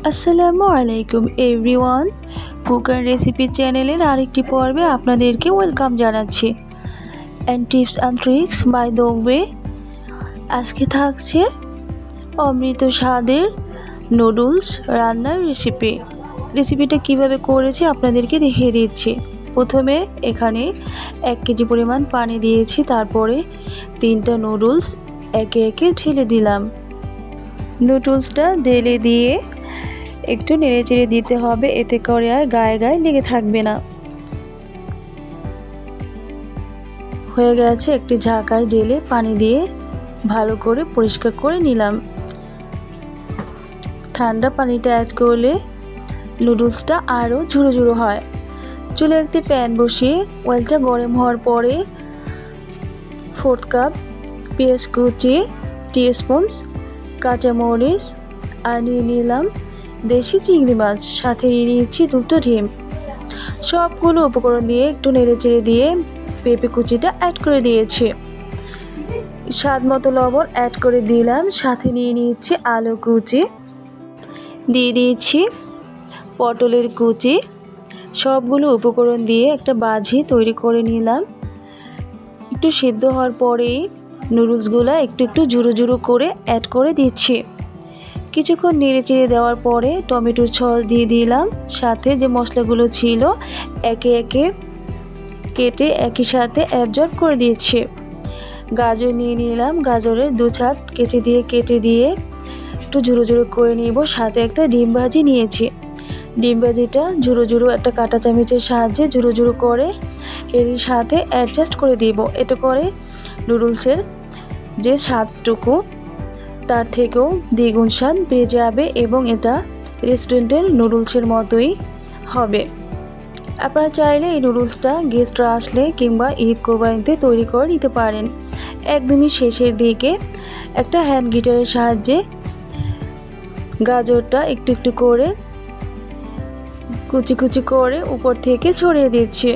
আসসালামু আলাইকুম everyone. Cook and recipe চ্যানেলের আরেকটি পর্বে আপনাদেরকে ওয়েলকাম জানাচ্ছি। And tips and tricks by the way. আজকে থাকছে অমৃত স্বাদের নুডলস রান্নার রেসিপিটা কিভাবে করেছি আপনাদেরকে দেখিয়ে দিচ্ছি। প্রথমে এখানে 1 কেজি পরিমাণ পানি দিয়েছি, তারপরে 3টা নুডলস একে একে ঢেলে দিলাম। নুডলসটা ঢেলে দিয়ে একটু নেড়েচেড়ে দিতে হবে, এতে করে আর গায়ে গায়ে লেগে থাকবে না। হয়ে গেছে, একটি ঝাঁকায় ঢেলে পানি দিয়ে ভালো করে পরিষ্কার করে নিলাম। ঠান্ডা পানিটা অ্যাড করলে নুডলসটা আরও ঝুড়ো ঝুড়ো হয়। চুলে একটি প্যান বসিয়ে অয়েলটা গরম হওয়ার পরে 4 কাপ পেঁয়াজ কুচি, টিস্পুন কাঁচামরিচ আর নিয়ে নিলাম দেশি চিংড়ি মাছ, সাথে নিয়ে নিচ্ছি 2টো ডিম। সবগুলো উপকরণ দিয়ে একটু নেড়েচেড়ে দিয়ে পেঁপে কুচিটা অ্যাড করে দিয়েছি। স্বাদ মতো লবণ অ্যাড করে দিলাম, সাথে নিয়ে নিচ্ছি আলু কুচি, দিয়ে দিয়েছি পটলের কুচি। সবগুলো উপকরণ দিয়ে একটা বাজি তৈরি করে নিলাম। একটু সিদ্ধ হওয়ার পরেই নুডলসগুলো একটু একটু ঝুড়ো ঝুড়ো করে অ্যাড করে দিচ্ছি। কিছুক্ষণ নেড়েচেড়ে দেওয়ার পরে টমেটোর সস দিয়ে দিলাম, সাথে যে মশলাগুলো ছিল একে একে কেটে একই সাথে অ্যাবজর্ব করে দিয়েছি। গাজর নিয়ে নিলাম, গাজরের 2 ছাঁচ কেটে দিয়ে একটু ঝুড়ো ঝুড়ো করে নিব। সাথে একটা ডিম ভাজি নিয়েছি। ডিম ভাজিটা ঝুড়ো ঝুড়ো একটা কাঁটা চামচের সাহায্যে ঝুড়ো ঝুড়ো করে এরই সাথে অ্যাডজাস্ট করে দিব। এতে করে নুডলসের যে স্বাদটুকু তার থেকেও দ্বিগুণ স্বাদ পেয়ে যাবে এবং এটা রেস্টুরেন্টের নুডলসের মতোই হবে। আপনারা চাইলে এই নুডলসটা গেস্টরা আসলে কিংবা ঈদ কোরবানিতে তৈরি করে নিতে পারেন। একদমই শেষের দিকে একটা হ্যান্ড গিটারের সাহায্যে গাজরটা একটু একটু করে কুচি কুচি করে উপর থেকে ছড়িয়ে দিচ্ছি।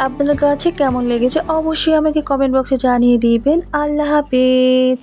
আপনার কাছে কেমন লেগেছে অবশ্যই আমাকে কমেন্ট বক্সে জানিয়ে দিবেন। আল্লাহ হাফেজ।